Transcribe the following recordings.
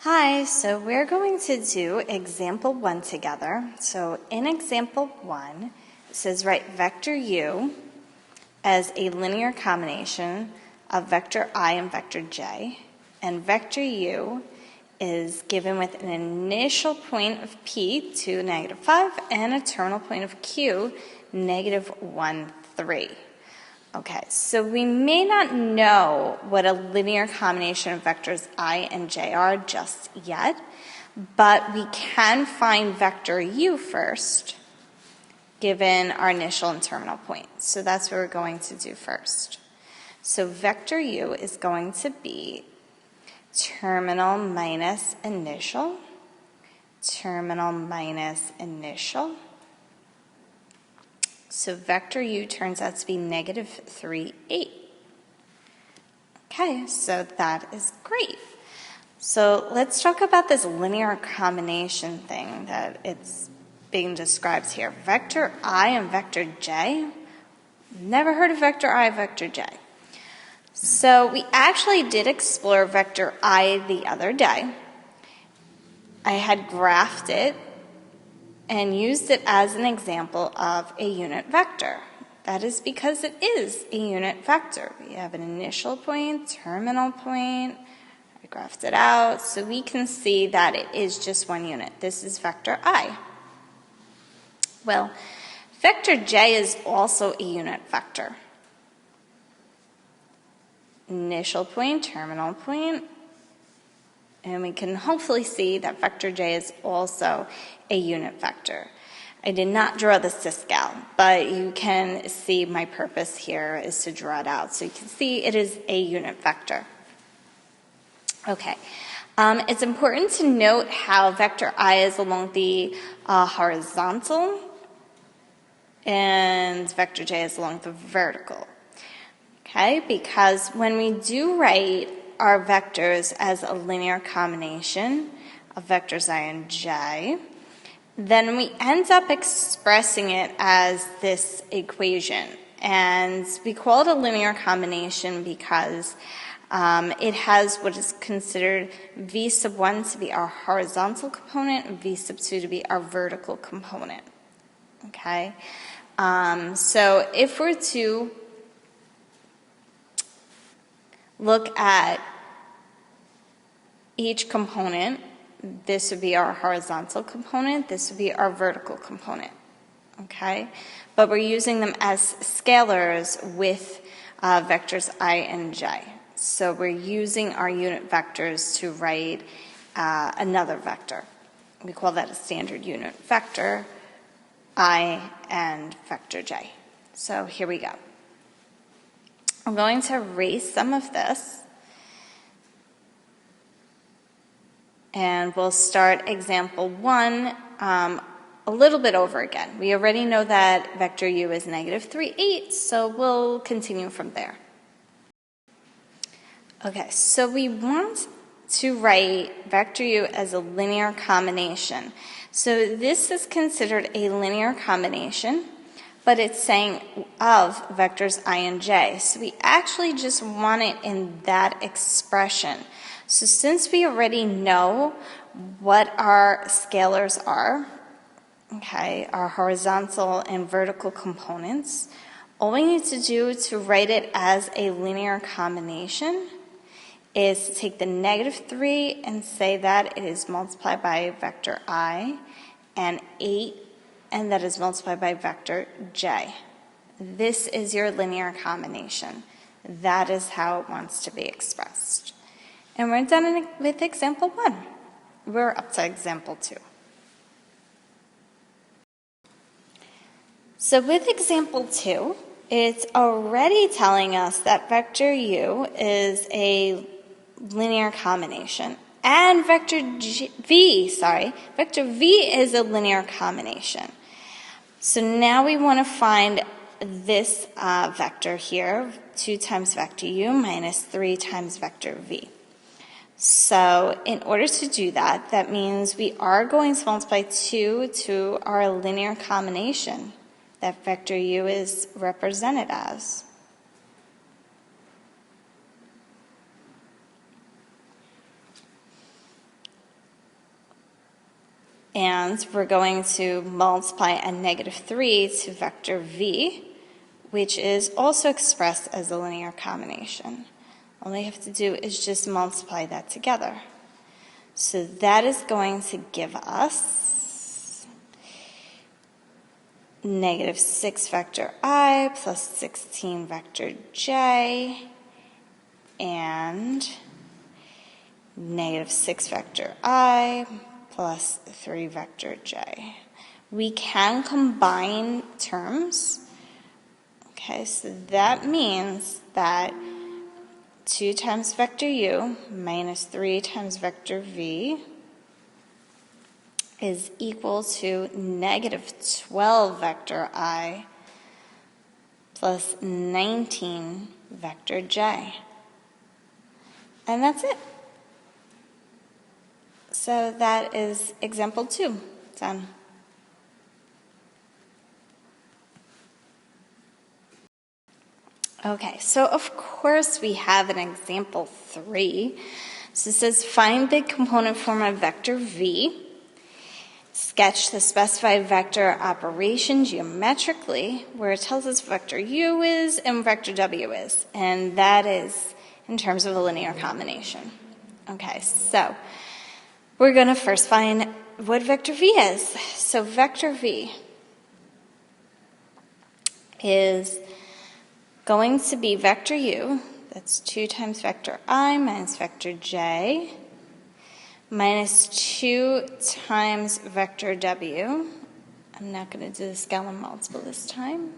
Hi, so we're going to do example 1 together. So in example 1, it says write vector u as a linear combination of vector I and vector j. And vector u is given with an initial point of p, 2, -5, and a terminal point of q, -1, 3. Okay, so we may not know what a linear combination of vectors I and j are just yet, but we can find vector u first, given our initial and terminal points. So that's what we're going to do first. So vector u is going to be terminal minus initial, terminal minus initial. So vector u turns out to be -3, 8. Okay, so that is great. So let's talk about this linear combination thing that it's being described here. Vector I and vector j. Never heard of vector I, vector j. So we actually did explore vector I the other day. I had graphed it and used it as an example of a unit vector. That is because it is a unit vector. We have an initial point, terminal point. I graphed it out so we can see that it is just one unit. This is vector I. Well, vector j is also a unit vector. Initial point, terminal point. And we can hopefully see that vector j is also a unit vector. I did not draw the syscal, but you can see my purpose here is to draw it out. So you can see it is a unit vector. Okay. It's important to note how vector I is along the horizontal and vector j is along the vertical. Okay, because when we do write our vectors as a linear combination of vectors I and j, then we end up expressing it as this equation. And we call it a linear combination because it has what is considered v sub 1 to be our horizontal component and v sub 2 to be our vertical component. Okay, so if we're to look at each component, this would be our horizontal component, this would be our vertical component, okay? But we're using them as scalars with vectors I and j. So we're using our unit vectors to write another vector. We call that a standard unit vector, I and vector j. So here we go. I'm going to erase some of this. And we'll start example 1 a little bit over again. We already know that vector u is -3, 8, so we'll continue from there. Okay, so we want to write vector u as a linear combination. So this is considered a linear combination, but it's saying of vectors I and j. So we actually just want it in that expression. So since we already know what our scalars are, okay, our horizontal and vertical components, all we need to do to write it as a linear combination is to take the -3 and say that it is multiplied by vector I and 8, and that is multiplied by vector j. This is your linear combination. That is how it wants to be expressed. And we're done with example 1. We're up to example 2. So with example 2, it's already telling us that vector u is a linear combination. And vector v is a linear combination. So now we want to find this vector here, 2 times vector u minus 3 times vector v. So in order to do that, that means we are going to multiply 2 to our linear combination that vector u is represented as. And we're going to multiply a negative 3 to vector v, which is also expressed as a linear combination. All I have to do is just multiply that together. So that is going to give us negative 6 vector I plus 16 vector j and negative 6 vector I plus 3 vector j. We can combine terms. Okay, so that means that 2 times vector u minus 3 times vector v is equal to negative 12 vector I plus 19 vector j. And that's it. So that is example 2 done. Okay, so of course we have an example 3. So it says find the component form of vector v. Sketch the specified vector operation geometrically where it tells us vector u is and vector w is. And that is in terms of a linear combination. Okay, so we're going to first find what vector v is. So vector v is going to be vector u, that's 2 times vector I minus vector j, minus 2 times vector w. I'm not going to do the scalar multiple this time.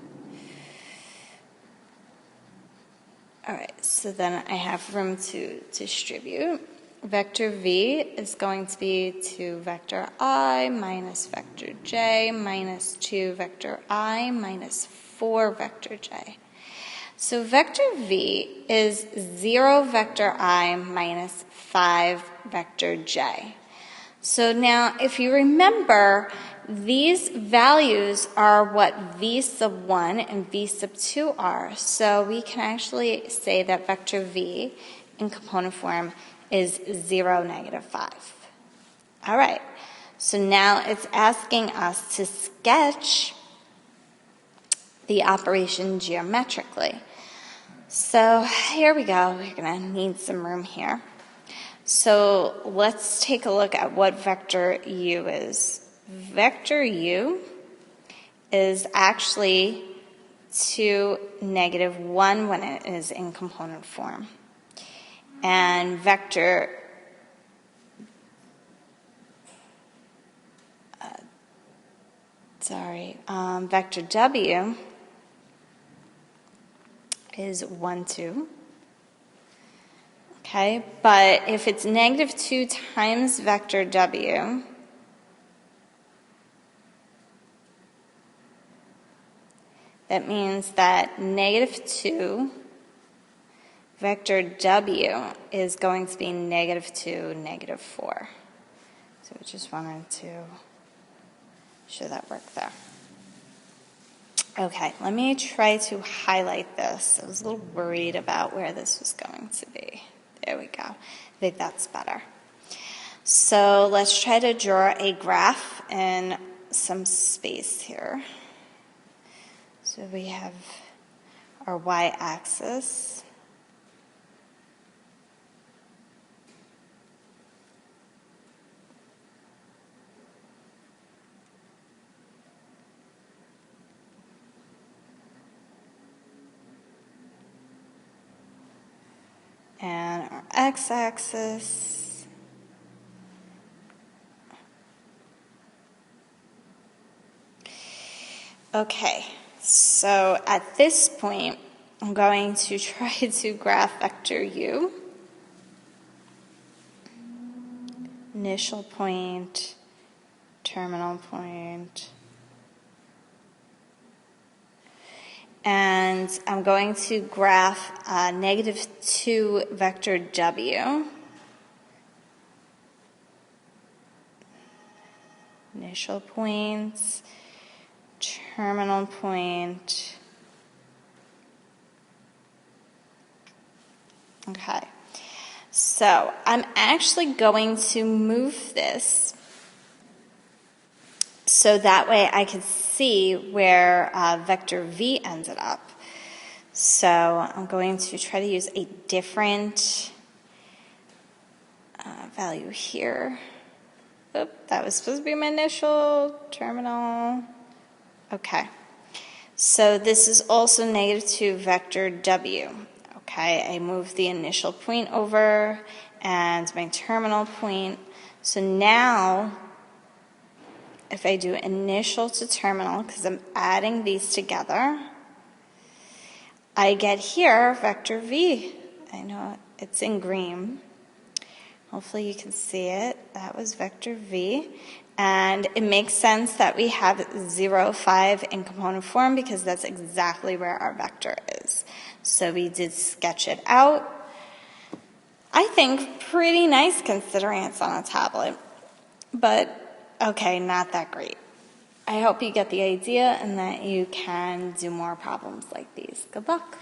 All right, so then I have room to distribute. Vector v is going to be 2 vector I minus vector j minus 2 vector I minus 4 vector j. So vector v is 0 vector I minus 5 vector j. So now if you remember, these values are what v sub 1 and v sub 2 are. So we can actually say that vector v in component form is 0, negative 5. All right, so now it's asking us to sketch the operation geometrically. So here we go. We're going to need some room here. So let's take a look at what vector u is. Vector u is actually 2, negative 1 when it is in component form. And vector vector w is 1, 2. Okay, but if it's negative 2 times vector w, that means that negative 2 vector w is going to be negative 2, negative 4. So we just wanted to show that work there. Okay, let me try to highlight this. I was a little worried about where this was going to be. There we go. I think that's better. So let's try to draw a graph in some space here. So we have our y-axis. And our x-axis. Okay, so at this point, I'm going to try to graph vector u. Initial point, terminal point. And I'm going to graph negative 2 vector w. Initial points, terminal point. Okay, so I'm actually going to move this So that way I could see where vector v ended up. So I'm going to try to use a different value here. Oop, that was supposed to be my initial terminal. Okay. So this is also negative 2 vector w. Okay, I moved the initial point over and my terminal point. So now, if I do initial to terminal, because I'm adding these together, I get here vector v. I know it's in green. Hopefully you can see it. That was vector v. And it makes sense that we have 0, 5 in component form because that's exactly where our vector is. So we did sketch it out. I think pretty nice considering it's on a tablet. But, okay, not that great. I hope you get the idea and that you can do more problems like these. Good luck.